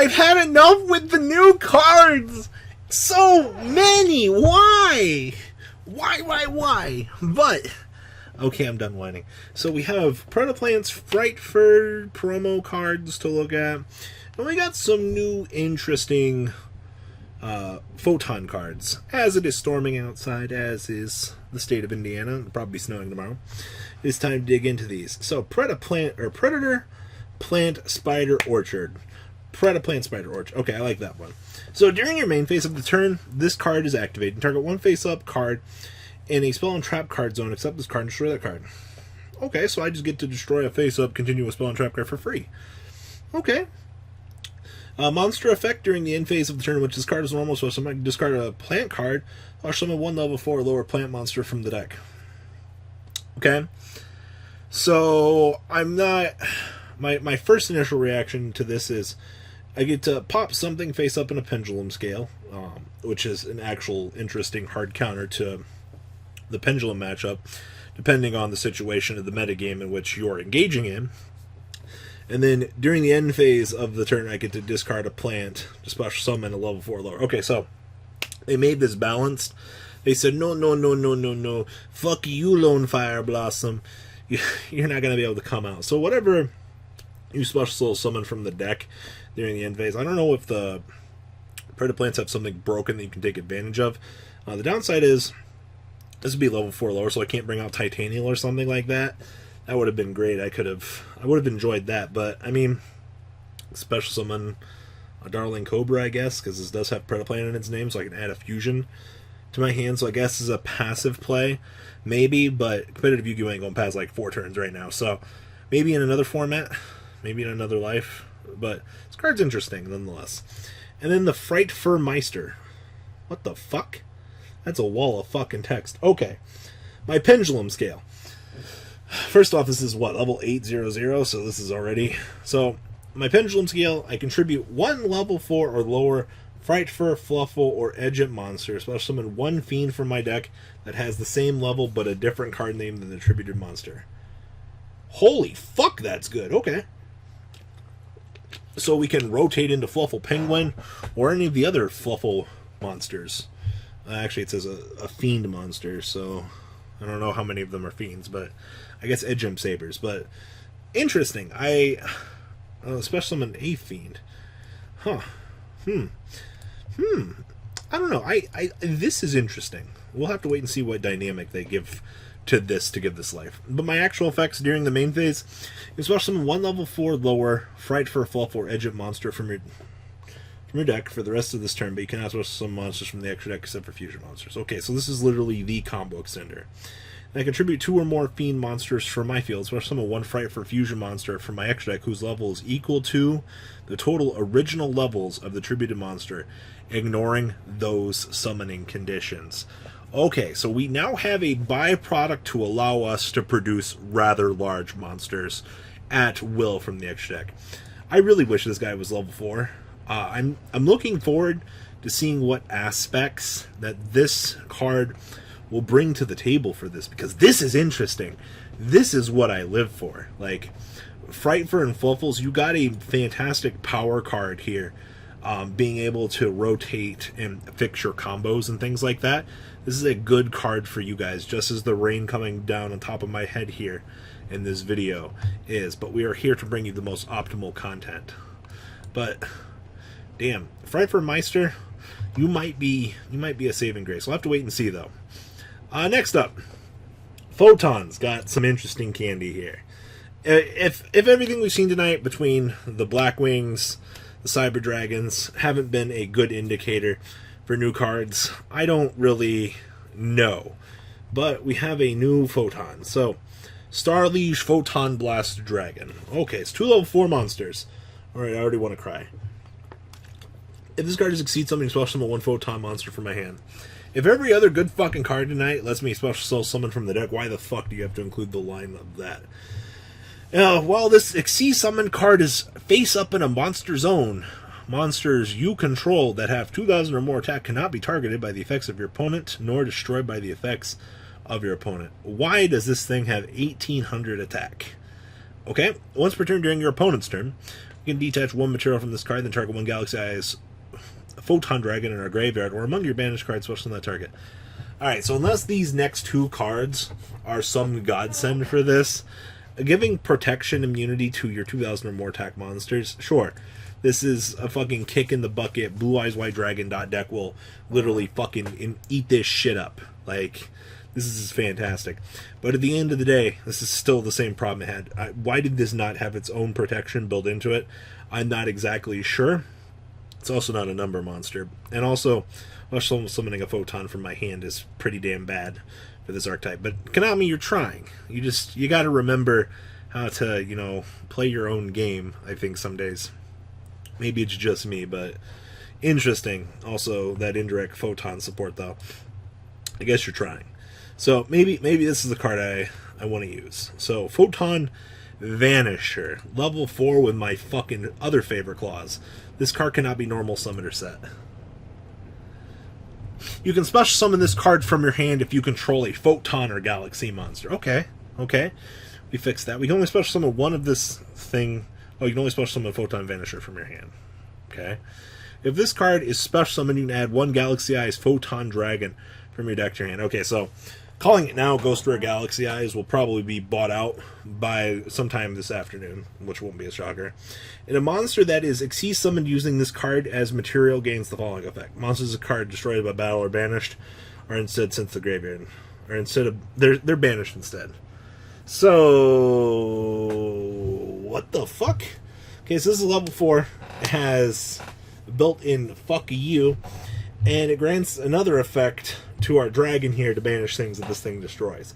I've had enough with the new cards. So many. Why? Why? But okay, I'm done whining. So we have Predaplants, Frightfur promo cards to look at, and we got some new interesting Photon cards. As it is storming outside, as is the state of Indiana, it'll probably be snowing tomorrow. It's time to dig into these. So Predator Plant Spider Orchard. Predaplant Spider Orchard. Okay, I like that one. So during your main phase of the turn, this card is activated. Target one face-up card in a spell and trap card zone, except this card, and destroy that card. Okay, so I just get to destroy a face-up continuous spell and trap card for free. Okay. Monster effect during the end phase of the turn, which this card is normal, so somebody can discard a plant card, or summon one level 4 lower plant monster from the deck. Okay. So I'm not... My first initial reaction to this is I get to pop something face up in a pendulum scale, which is an actual interesting hard counter to the pendulum matchup, depending on the situation of the metagame in which you're engaging in. And then during the end phase of the turn, I get to discard a plant to special summon a level 4 lower. Okay, so they made this balanced. They said, no. Fuck you, Lone Fire Blossom. You're not going to be able to come out. So whatever you special soul summon from the deck during the end phase, I don't know if the Predaplants have something broken that you can take advantage of. The downside is this would be level 4 lower, so I can't bring out Titanial or something like that. That would have been great. I would have enjoyed that, but I mean, special summon a Darling Cobra, I guess, because this does have Predaplant in its name, so I can add a fusion to my hand. So I guess this is a passive play, maybe, but competitive Yu-Gi-Oh! Ain't going past like 4 turns right now, so maybe in another format, maybe in another life, but this card's interesting nonetheless. And then the Frightfur Meister. What the fuck? That's a wall of fucking text. Okay, my pendulum scale. First off, this is what, level 800, so this is already... So, my pendulum scale, I contribute 1 level 4 or lower Frightfur, Fluffle, or Edgent monster. So I'll summon 1 Fiend from my deck that has the same level but a different card name than the attributed monster. Holy fuck, that's good. Okay. So we can rotate into Fluffle Penguin or any of the other Fluffle monsters. Actually, it says a Fiend monster, so I don't know how many of them are Fiends, but I guess Edgem Sabers. But interesting. Special summon a Fiend. Huh. I don't know. This is interesting. We'll have to wait and see what dynamic they give to give this life. But my actual effects during the main phase is special summon 1 level 4 lower Frightfur, Fluffle, or Edgent monster from your deck for the rest of this turn, but you cannot special summon monsters from the extra deck except for fusion monsters. Okay, so this is literally the combo extender. And I contribute 2 or more Fiend monsters from my field, special summon 1 Frightfur fusion monster from my extra deck whose level is equal to the total original levels of the attributed monster, ignoring those summoning conditions. Okay, so we now have a byproduct to allow us to produce rather large monsters at will from the extra deck. I really wish this guy was level 4. I'm looking forward to seeing what aspects that this card will bring to the table for this, because this is interesting. This is what I live for. Like, Frightfur and Fluffles, you got a fantastic power card here. Being able to rotate and fix your combos and things like that. This is a good card for you guys, just as the rain coming down on top of my head here in this video is. But we are here to bring you the most optimal content. But damn, Frightfur Meister, you might be a saving grace. We'll have to wait and see though. Next up, Photons got some interesting candy here. If everything we've seen tonight between the Blackwings, the Cyber Dragons haven't been a good indicator for new cards, I don't really know. But we have a new Photon. So, Starliege Photon Blast Dragon. Okay, it's 2 level 4 monsters. Alright, I already want to cry. If this card is exceeds something, special summon 1 Photon monster from my hand. If every other good fucking card tonight lets me special soul summon from the deck, why the fuck do you have to include the line of that? While this Exceed Summon card is face up in a monster zone, monsters you control that have 2,000 or more attack cannot be targeted by the effects of your opponent, nor destroyed by the effects of your opponent. Why does this thing have 1,800 attack? Okay, once per turn during your opponent's turn, You can detach one material from this card, then target one Galaxy-Eyes Photon Dragon in our graveyard, or among your banished cards special on that target. Alright, so unless these next two cards are some godsend for this, giving protection immunity to your 2,000 or more attack monsters, sure. This is a fucking kick in the bucket. Blue Eyes White Dragon deck will literally fucking eat this shit up. Like, this is fantastic. But at the end of the day, this is still the same problem it had. Why did this not have its own protection built into it? I'm not exactly sure. It's also not a number monster. And also, summoning a Photon from my hand is pretty damn bad for this archetype. But Konami, you're trying. You gotta remember how to, play your own game, I think, some days. Maybe it's just me, but interesting. Also, that indirect Photon support, though. I guess you're trying. So, maybe this is the card I want to use. So, Photon Vanisher. Level 4 with my fucking other favorite clause. This card cannot be normal summoned or set. You can special summon this card from your hand if you control a Photon or Galaxy monster. Okay. We fixed that. We can only special summon one of this thing. Oh, you can only special summon a Photon Vanisher from your hand. Okay. If this card is special summoned, you can add one Galaxy-Eyes Photon Dragon from your deck to your hand. Okay, so calling it now, Ghost Rare Galaxy-Eyes will probably be bought out by sometime this afternoon, which won't be a shocker. And a monster that is Xyz summoned using this card as material gains the following effect. Monsters of card destroyed by battle or banished are instead sent to the graveyard. Or instead of they're banished instead. So what the fuck? Okay, so this is level 4. It has built-in fuck you, and it grants another effect to our dragon here to banish things that this thing destroys.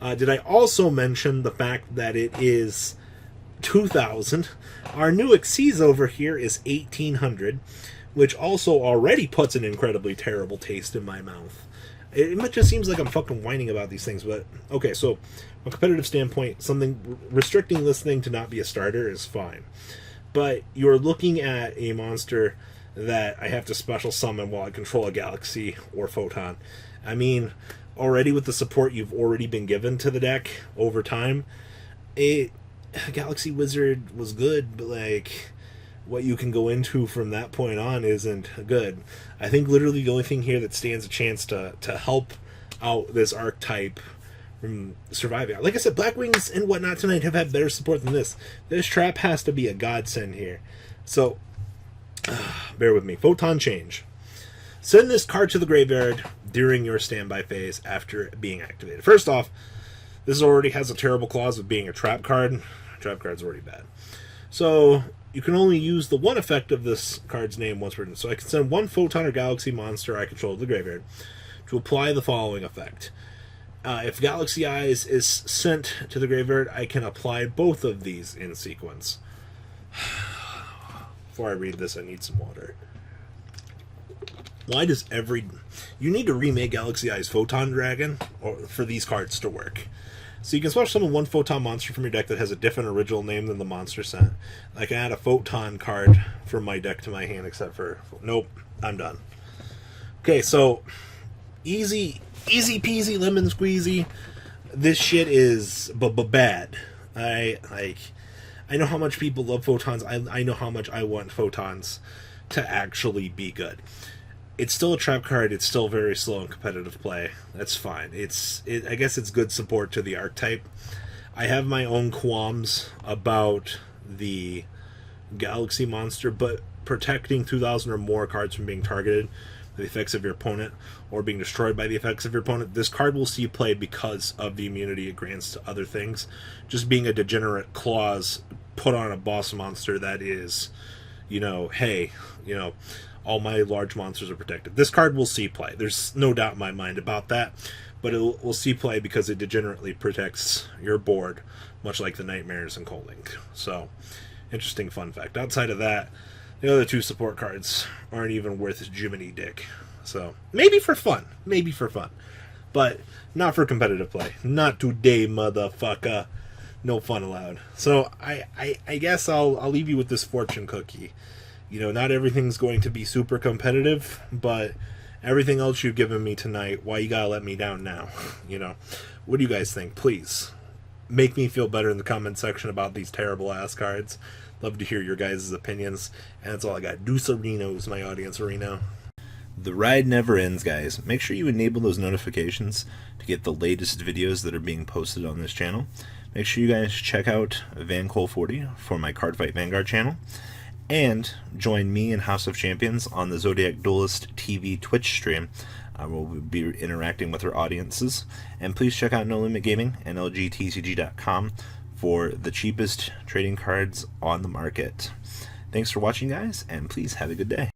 Did I also mention the fact that it is 2,000? Our new Xyz over here is 1,800, which also already puts an incredibly terrible taste in my mouth. It just seems like I'm fucking whining about these things, but okay, so from a competitive standpoint, something restricting this thing to not be a starter is fine. But you're looking at a monster that I have to special summon while I control a Galaxy or Photon. I mean, already with the support you've already been given to the deck over time, Galaxy Wizard was good, but like, what you can go into from that point on isn't good. I think literally the only thing here that stands a chance to help out this archetype from surviving. Like I said, Black Wings and whatnot tonight have had better support than this. This trap has to be a godsend here. So, bear with me. Photon Change. Send this card to the graveyard during your standby phase after being activated. First off, this already has a terrible clause of being a trap card. Trap card's already bad. So, you can only use the one effect of this card's name once per turn. So I can send one Photon or Galaxy monster I control to the graveyard to apply the following effect. If Galaxy-Eyes is sent to the graveyard, I can apply both of these in sequence. Before I read this, I need some water. Why does you need to remake Galaxy-Eyes Photon Dragon for these cards to work. So you can special summon one Photon monster from your deck that has a different original name than the monster sent. I can add a Photon card from my deck to my hand, except for... Nope, I'm done. Okay, so easy peasy lemon squeezy. This shit is bad. I know how much people love Photons. I know how much I want Photons to actually be good. It's still a trap card. It's still very slow in competitive play. That's fine. I guess it's good support to the archetype. I have my own qualms about the Galaxy monster, but protecting 2,000 or more cards from being targeted by the effects of your opponent or being destroyed by the effects of your opponent, this card will see play because of the immunity it grants to other things. Just being a degenerate clause put on a boss monster that is, hey, all my large monsters are protected. This card will see play. There's no doubt in my mind about that, but it will see play because it degenerately protects your board, much like the Nightmares and Cold Ink. So, interesting fun fact. Outside of that, the other two support cards aren't even worth Jiminy Dick. So, maybe for fun. But not for competitive play. Not today, motherfucker. No fun allowed. So, I guess I'll leave you with this fortune cookie. Not everything's going to be super competitive, but everything else you've given me tonight, why you gotta let me down now? What do you guys think? Please make me feel better in the comment section about these terrible ass cards Love to hear your guys' opinions. And that's all I got. Deuce Areno is my audience, Reno. The ride never ends, guys. Make sure you enable those notifications to get the latest videos that are being posted on this channel. Make sure you guys check out VanCole40 for my Cardfight Vanguard channel. And join me and House of Champions on the Zodiac Duelist TV Twitch stream. We'll be interacting with our audiences. And please check out No Limit Gaming and LGTCG.com for the cheapest trading cards on the market. Thanks for watching, guys, and please have a good day.